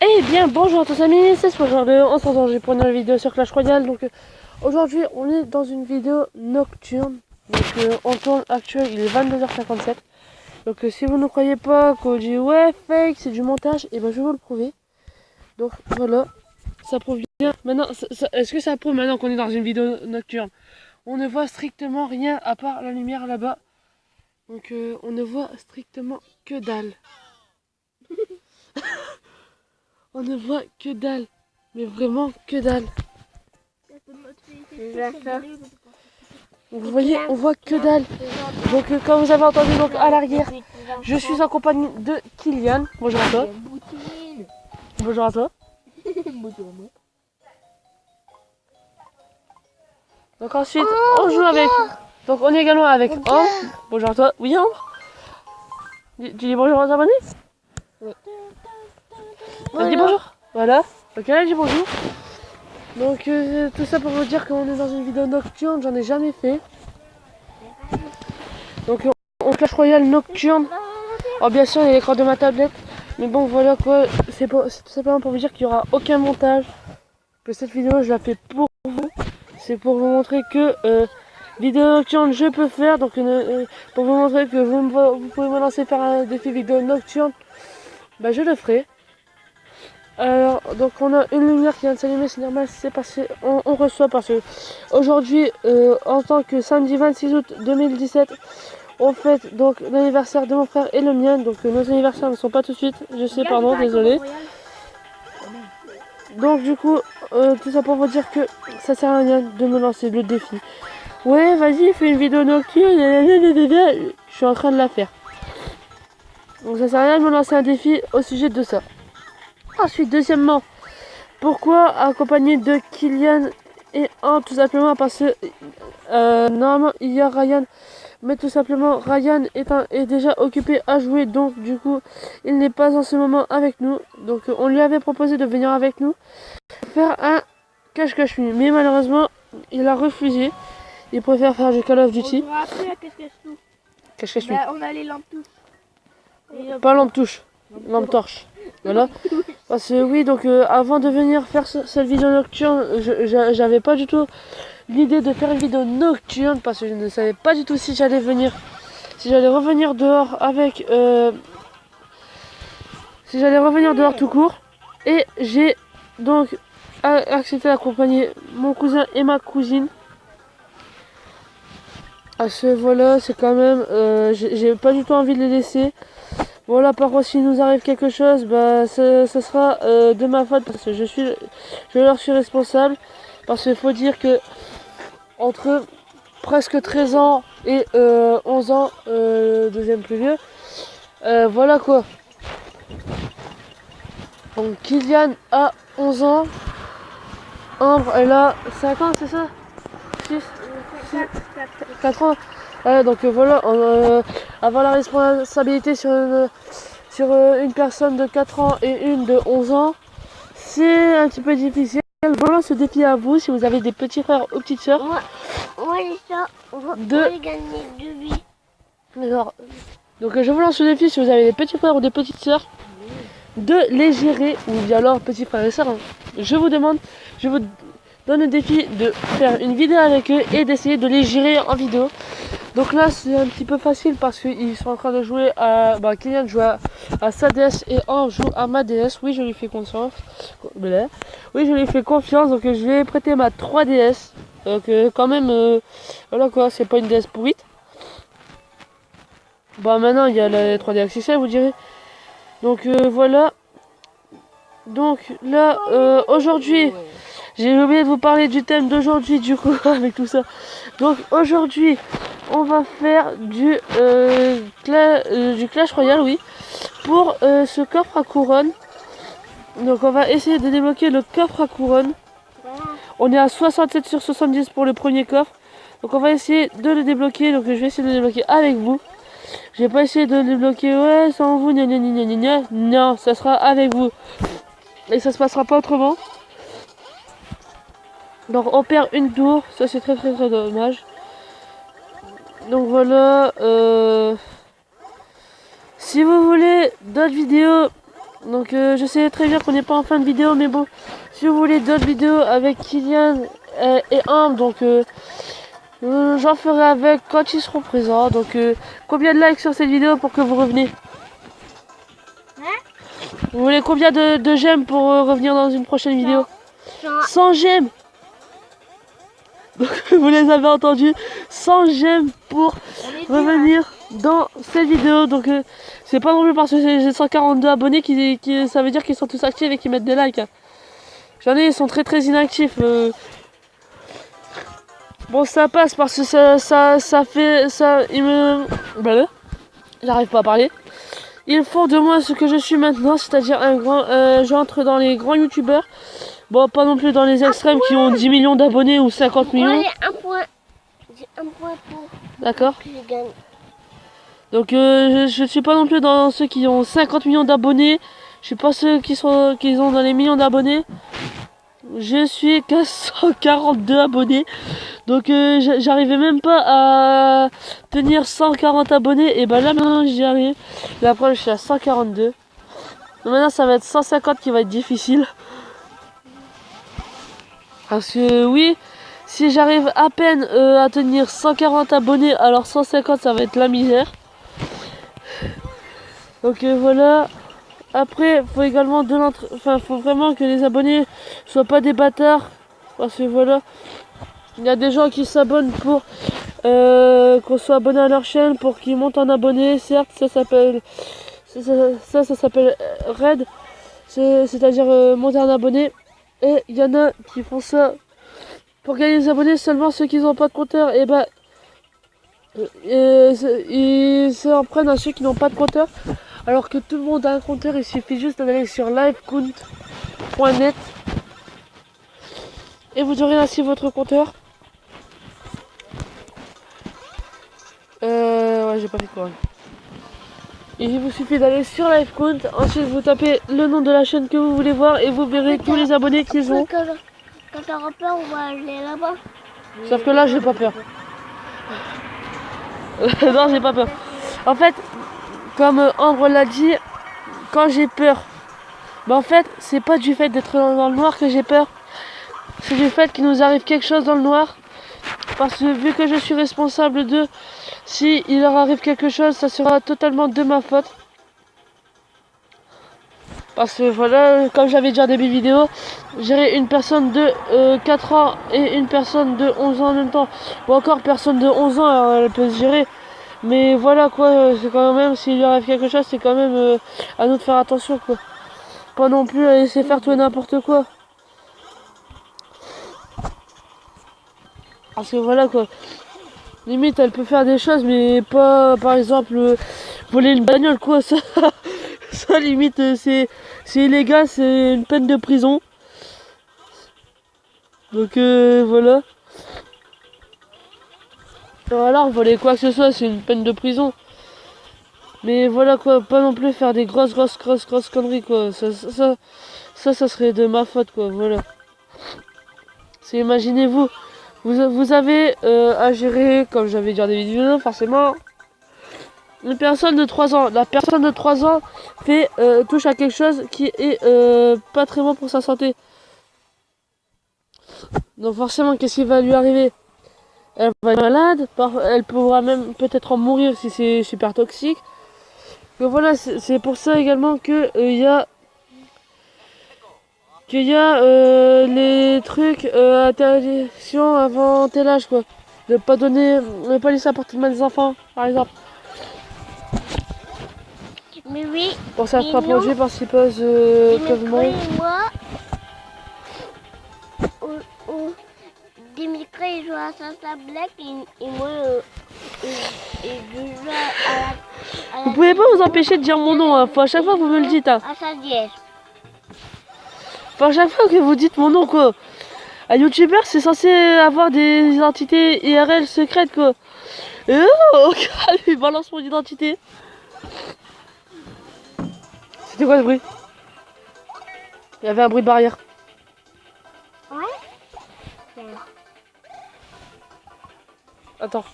Eh bien bonjour à tous amis, c'est Swagger, on se retrouve pour une nouvelle vidéo sur Clash Royale. Donc aujourd'hui on est dans une vidéo nocturne. Donc en temps actuel il est 22h57. Donc si vous ne croyez pas qu'on dit ouais fake c'est du montage, et ben je vais vous le prouver. Donc voilà, ça prouve bien. Maintenant, est-ce que ça prouve maintenant qu'on est dans une vidéo nocturne? On ne voit strictement rien à part la lumière là-bas. Donc on ne voit strictement que dalle. On ne voit que dalle, mais vraiment que dalle. Vous voyez, on voit que dalle. Donc comme vous avez entendu donc à l'arrière, je suis en compagnie de Kylian. Bonjour à toi. Bonjour à toi. Donc ensuite, on joue avec. Donc on est également avec Ambre. Bonjour à toi. Oui Ambre. Tu dis bonjour aux abonnés? Oui. Elle dit bonjour. Voilà. Ok, elle dit bonjour. Donc tout ça pour vous dire qu'on est dans une vidéo nocturne, j'en ai jamais fait. Donc on Clash Royale nocturne. Alors bien sûr il y a l'écran de ma tablette. Mais bon voilà quoi, c'est tout simplement pour vous dire qu'il n'y aura aucun montage. Que cette vidéo je la fais pour vous. C'est pour vous montrer que vidéo nocturne je peux faire. Donc pour vous montrer que vous pouvez me lancer faire un défi vidéo nocturne. Bah je le ferai. Alors, donc on a une lumière qui vient de s'allumer, c'est normal, c'est passé, on reçoit parce que aujourd'hui, en tant que samedi 26 août 2017, on fête donc l'anniversaire de mon frère et le mien, donc nos anniversaires ne sont pas tout de suite, je sais, pardon, désolé. Donc du coup, tout ça pour vous dire que ça sert à rien de me lancer le défi. Ouais, vas-y, fais une vidéo nocturne, je suis en train de la faire. Donc ça sert à rien de me lancer un défi au sujet de ça. Ensuite, deuxièmement, pourquoi accompagné de Kylian et un, tout simplement parce que normalement il y a Ryan, mais tout simplement Ryan est déjà occupé à jouer, donc du coup il n'est pas en ce moment avec nous. Donc on lui avait proposé de venir avec nous faire un cache-cache-nuit, mais malheureusement il a refusé. Il préfère faire du Call of Duty. On va après à cache-cache-tout. Cache-cache-nuit. Bah, on a les lampes touches. Pas lampe touche, lampe torche. Voilà. Parce que oui, donc avant de venir faire cette vidéo nocturne, j'avais pas du tout l'idée de faire une vidéo nocturne parce que je ne savais pas du tout si j'allais venir, si j'allais revenir dehors avec, si j'allais revenir dehors tout court. Et j'ai donc accepté d'accompagner mon cousin et ma cousine. À ce voilà, c'est quand même, j'ai pas du tout envie de les laisser. Voilà, par contre, s'il nous arrive quelque chose, bah, ce sera de ma faute parce que je leur suis responsable. Parce qu'il faut dire que entre presque 13 ans et 11 ans, deuxième plus vieux, voilà quoi. Donc Kylian a 11 ans, Ambre elle a 5 ans, c'est ça? 6 4 ans. Donc voilà, avoir la responsabilité sur une personne de 4 ans et une de 11 ans, c'est un petit peu difficile. Je vous lance ce défi à vous si vous avez des petits frères ou petites soeurs. On va gagner 2 vies. Alors, donc je vous lance ce défi si vous avez des petits frères ou des petites soeurs, de les gérer, ou bien alors petits frères et sœurs. Je vous donne le défi de faire une vidéo avec eux et d'essayer de les gérer en vidéo. Donc là c'est un petit peu facile parce qu'ils sont en train de jouer à... Kylian joue à sa DS et Ange joue à ma DS. Oui, je lui fais confiance. Oui, je lui fais confiance, donc je lui ai prêté ma 3DS. Donc quand même, voilà quoi, c'est pas une DS pourrite. Bon, maintenant il y a la 3D XXL, vous direz. Donc voilà. Donc là, aujourd'hui... J'ai oublié de vous parler du thème d'aujourd'hui du coup avec tout ça. Donc aujourd'hui on va faire du Clash Royale, oui, pour ce coffre à couronne. Donc on va essayer de débloquer le coffre à couronne. On est à 67 sur 70 pour le premier coffre. Donc on va essayer de le débloquer. Donc je vais essayer de le débloquer avec vous. Je vais pas essayer de le débloquer ouais sans vous, gna gna gna gna gna. Non, ça sera avec vous. Et ça se passera pas autrement. Donc on perd une tour, ça c'est très dommage. Donc voilà, si vous voulez d'autres vidéos Donc je sais très bien qu'on n'est pas en fin de vidéo, mais bon, si vous voulez d'autres vidéos avec Kylian et Ambre, donc j'en ferai avec quand ils seront présents. Donc combien de likes sur cette vidéo pour que vous reveniez? Vous voulez combien de j'aime pour revenir dans une prochaine vidéo? 100 j'aime. Donc vous les avez entendus, 100 j'aime pour revenir dans cette vidéo. Donc c'est pas non plus parce que j'ai 142 abonnés qui ça veut dire qu'ils sont tous actifs et qu'ils mettent des likes. J'en ai, ils sont très inactifs. Bon, ça passe parce que ça fait ça. Ils me. Voilà. J'arrive pas à parler. Ils font de moi ce que je suis maintenant, c'est-à-dire un grand. J'entre dans les grands youtubeurs. Bon, pas non plus dans les extrêmes qui ont 10 millions d'abonnés ou 50 millions. Ouais, j'ai un point pour D'accord. que je gagne. Donc je suis pas non plus dans ceux qui ont 50 millions d'abonnés. Je suis pas ceux qui ont dans les millions d'abonnés. Je suis qu'à 142 abonnés. Donc j'arrivais même pas à tenir 140 abonnés. Et ben là maintenant j'y arrive. La preuve, je suis à 142. Donc maintenant ça va être 150 qui va être difficile. Parce que oui, si j'arrive à peine à tenir 140 abonnés, alors 150 ça va être la misère. Donc voilà. Après, faut également faut vraiment que les abonnés soient pas des bâtards. Parce que voilà, il y a des gens qui s'abonnent pour qu'on soit abonné à leur chaîne, pour qu'ils montent en abonnés. Certes, ça s'appelle ça s'appelle raid, c'est-à-dire monter en abonné. Et il y en a qui font ça pour gagner des abonnés seulement ceux qui n'ont pas de compteur. Et bah ils s'en prennent à ceux qui n'ont pas de compteur. Alors que tout le monde a un compteur, il suffit juste d'aller sur livecount.net et vous aurez ainsi votre compteur. Ouais, j'ai pas fait quoi. Il vous suffit d'aller sur livecount, ensuite vous tapez le nom de la chaîne que vous voulez voir et vous verrez tous les abonnés qu'ils ont. Quand t'auras peur, on va aller là-bas. Sauf que là, j'ai pas peur. Non, j'ai pas peur. En fait, comme Ambre l'a dit, quand j'ai peur, bah en fait, c'est pas du fait d'être dans le noir que j'ai peur. C'est du fait qu'il nous arrive quelque chose dans le noir. Parce que vu que je suis responsable d'eux, si il leur arrive quelque chose, ça sera totalement de ma faute. Parce que voilà, comme j'avais déjà dans mes vidéos, gérer une personne de 4 ans et une personne de 11 ans en même temps. Ou encore personne de 11 ans, elle peut se gérer. Mais voilà quoi, c'est quand même, s'il lui arrive quelque chose, c'est quand même à nous de faire attention quoi. Pas non plus à laisser faire tout et n'importe quoi. Parce que voilà quoi. Limite elle peut faire des choses mais pas par exemple voler une bagnole quoi. Ça limite c'est illégal, c'est une peine de prison. Donc voilà. Alors voler quoi que ce soit c'est une peine de prison. Mais voilà quoi, pas non plus faire des grosses conneries quoi. Ça serait de ma faute quoi, voilà. C'est imaginez-vous. Vous avez à gérer, comme j'avais dit dans des vidéos, forcément, une personne de 3 ans. La personne de 3 ans touche à quelque chose qui est pas très bon pour sa santé. Donc forcément, qu'est-ce qui va lui arriver? Elle va être malade, elle pourra même peut-être en mourir si c'est super toxique. Donc voilà, c'est pour ça également que qu'il y a les trucs interdiction avant tel âge quoi. De pas donner, ne pas laisser à portée de main des enfants, par exemple. Mais oui. Pour ça sera produit parce qu'ils peuvent mourir. Moi, Dimitri il joue à Santa Black et moi je joue à la Vous pouvez pas vous empêcher de dire mon nom, hein. Faut à chaque fois que vous me le dites. Hein. À sa dièse. Faut à chaque fois que vous dites mon nom quoi. Un youtubeur c'est censé avoir des identités IRL secrètes quoi. Et oh, il balance mon identité. C'était quoi ce bruit? Il y avait un bruit de barrière. Ouais. Attends.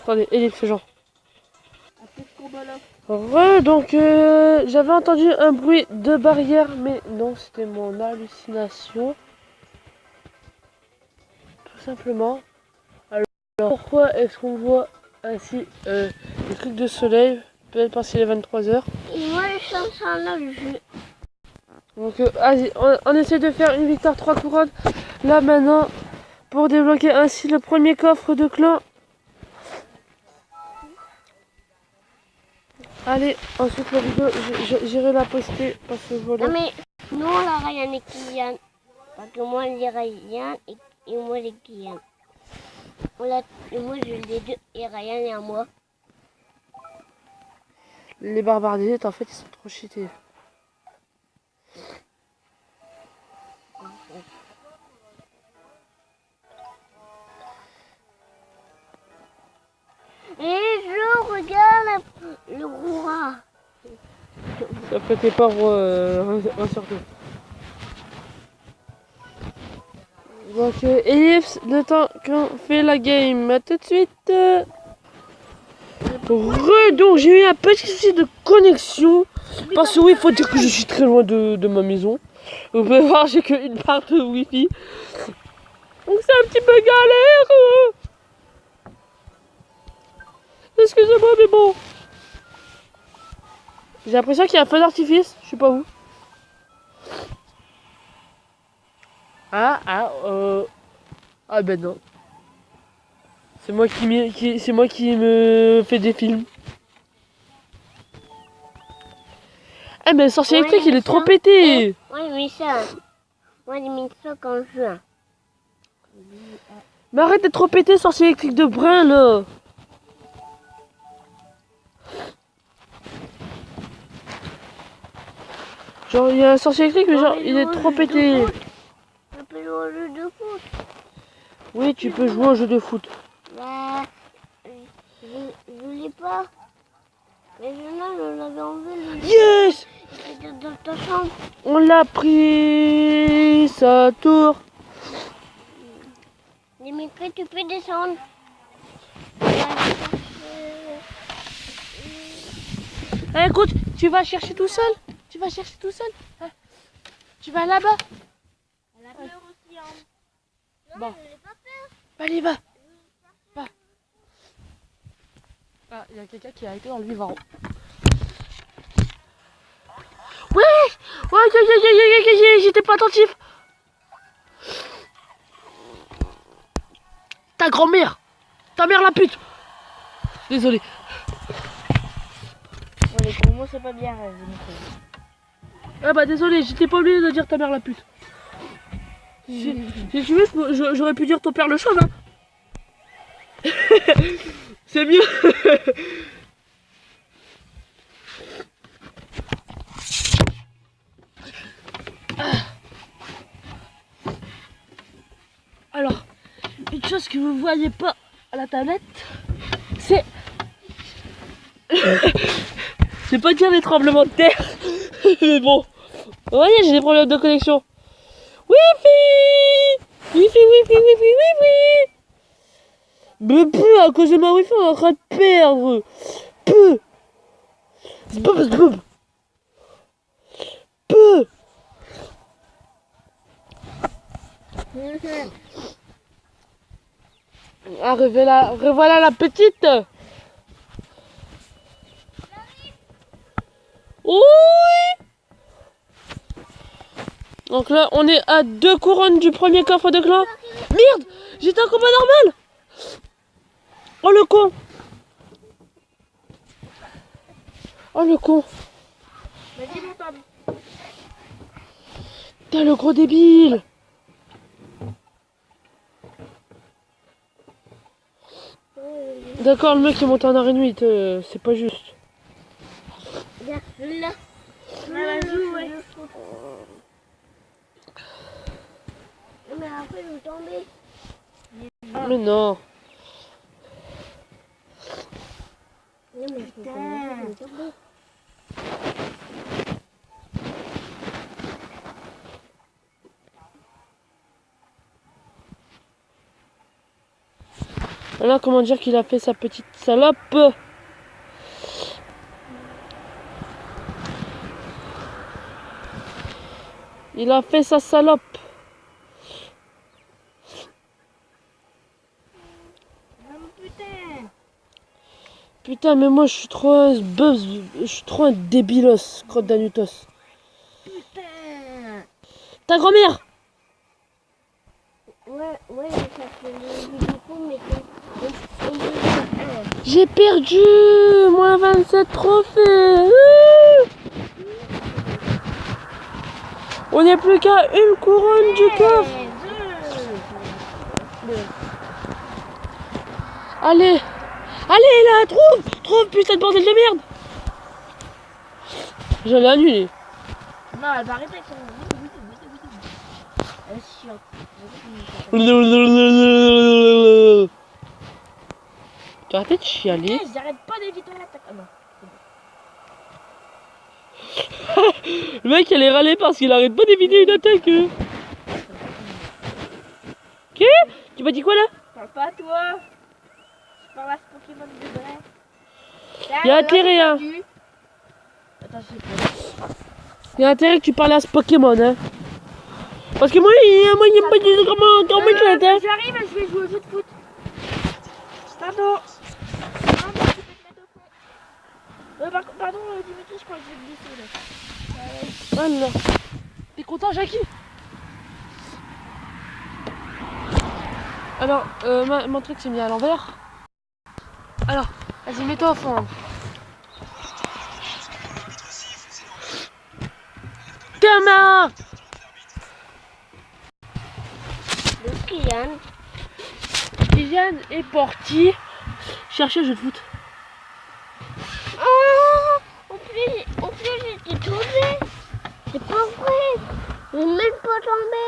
Attendez, Elif, c'est genre. Un peu de combat là. Donc j'avais entendu un bruit de barrière, mais non, c'était mon hallucination. Tout simplement. Alors pourquoi est-ce qu'on voit ainsi le truc de soleil? Peut-être parce qu'il est 23h. Et moi, je sens ça là, le jeu. Donc vas-y, on essaie de faire une victoire 3 couronnes. Là maintenant, pour débloquer ainsi le premier coffre de clan. Allez, ensuite la vidéo, j'irai la poster parce que voilà. Non mais, nous on a Ryan et Kylian. Parce que moi j'ai Ryan et moi j'ai Kylian. Et moi j'ai les deux et Ryan et à moi. Les barbares des en fait, ils sont trop cheatés. Et je regarde le roi. Après tes pas ressortir. Donc Ellipse, le temps qu'on fait la game, à tout de suite. Donc j'ai eu un petit souci de connexion. Parce que oui, il faut dire que je suis très loin de ma maison. Vous pouvez voir, j'ai qu'une part de wifi. Donc c'est un petit peu galère. Excusez-moi, mais bon. J'ai l'impression qu'il y a un feu d'artifice. Je sais pas où. Ah ben non. C'est moi qui me fais des films. Ah mais le sorcier électrique il est trop pété. Moi j'ai mis ça. Moi j'ai mis ça quand je joue. Mais arrête d'être trop pété, sorcier électrique de brun là. Genre il y a un sorcier électrique mais genre il est trop pété. Je peux jouer au jeu de foot. Oui tu peux jouer au jeu de foot. Bah, je l'ai pas. Mais je l'avais enlevé. Yes. Il était dans ta chambre. On l'a pris sa tour. Dimitri, tu peux descendre. Écoute, tu vas chercher tout seul. Tu vas chercher tout seul. Hein, tu vas là-bas. Elle a peur aussi, hein. Non, Bon. je n'ai pas peur. Allez, va. Va. Ah, il y a quelqu'un qui a été dans le vivant. Ouais. Ouais, j'étais pas attentif. Ta grand-mère. Ta mère la pute. Désolé. Bon, les gros mots, c'est pas bien, Dimitri. Ah bah désolé, j'étais pas obligé de dire ta mère la pute. Si tu veux, j'aurais pu dire ton père le chauve, hein. C'est mieux. Alors, une chose que vous voyez pas à la tablette, c'est... Je vais pas dire les tremblements de terre, mais bon. Vous voyez, j'ai des problèmes de connexion. Wifi. Mais peu, à cause de ma wifi, on est en train de perdre. Peu. Ah, revoilà la petite. Oui. Donc là, on est à 2 couronnes du premier coffre de clan. Merde, j'étais en combat normal. Oh le con. Oh le con. T'as le gros débile. D'accord, le mec qui est monté en arrêt nuit, c'est pas juste. Là. Mais après, je vais tomber. Mais non. Non, mais je vais tomber. Voilà comment dire qu'il a fait sa petite salope. Il a fait sa salope. Putain. Putain, mais moi je suis trop un buzz, je suis trop un débilos, crotte d'anutos. Putain. Ta grand-mère! Ouais, ça fait le coup, mais J'ai perdu! Moins 27 trophées! Ouh, on n'est plus qu'à une couronne du coffre! Allez! Allez là! Trouve! Putain de bordel de merde! J'allais annuler. Non, elle va arrêter avec son... Elle est chiante. Tu as arrêté de chialer? J'arrête pas d'éviter l'attaque. Ah non. Le mec il est râlé parce qu'il arrête pas d'éviter une attaque. Qu'est? Tu m'as dit quoi là? Parle pas à toi. Je parle à ce Pokémon de vrai. Il y a intérêt hein. Attends, je sais pas. Il y a intérêt que tu parles à ce Pokémon hein. Parce que moi il n'y a pas de comment tu hein. J'arrive et je vais jouer au jeu de foot. Pardon. Pardon, Dimitri, je crois que je vais te glisser là. Voilà. T'es content, Jackie? Alors, mon truc s'est mis à l'envers. Alors, vas-y, mets-toi au fond. Thomas! Le Kylian. Kylian est parti chercher un jeu de foot. Oh, en plus j'étais tombée. C'est pas vrai. J'ai même pas tombé.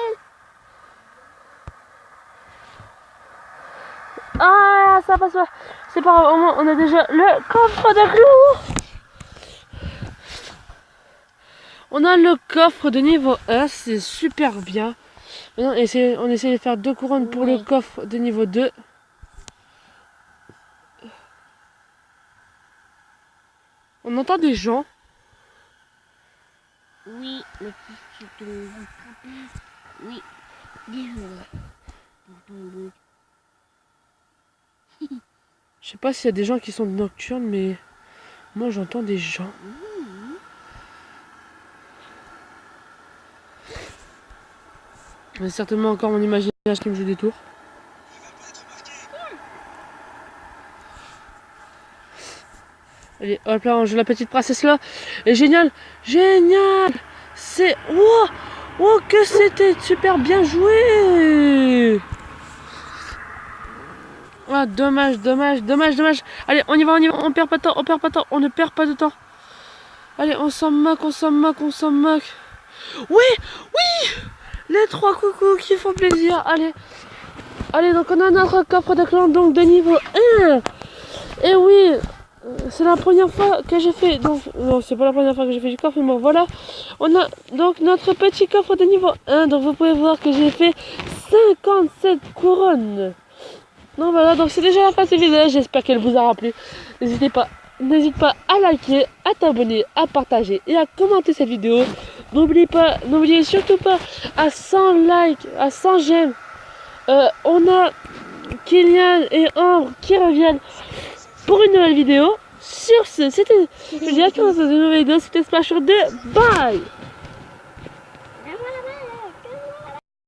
Ah, ça passe pas. C'est pas grave, au moins on a déjà le coffre de clous. On a le coffre de niveau 1, c'est super bien. Maintenant, on essaie de faire 2 couronnes pour le coffre de niveau 2. On entend des gens. Oui, mais si tu te frappes. Oui, dis-le. Je sais pas s'il y a des gens qui sont nocturnes, mais moi j'entends des gens. C'est certainement encore mon imagination qui me joue des tours. Allez, hop là, on joue la petite princesse là. Et génial, génial. C'est... Oh, oh, que c'était super bien joué. Ah, dommage. Allez, on y va, on perd pas de temps, on ne perd pas de temps. Allez, on s'en moque. Oui, les 3 coucous qui font plaisir. Allez, donc on a notre coffre de clan donc de niveau 1. Et oui, c'est la première fois que j'ai fait. Donc, non, c'est pas la première fois que j'ai fait du coffre, mais bon, voilà. On a donc notre petit coffre de niveau 1. Donc vous pouvez voir que j'ai fait 57 couronnes. Donc voilà, donc c'est déjà la fin de cette vidéo. J'espère qu'elle vous aura plu. N'hésite pas à liker, à t'abonner, à partager et à commenter cette vidéo. N'oubliez surtout pas à 100 likes, à 100 j'aime. On a Kylian et Ambre qui reviennent pour une nouvelle vidéo. Sur ce, c'était Julia qui vous a une nouvelle vidéo. C'était Splash 2. Bye!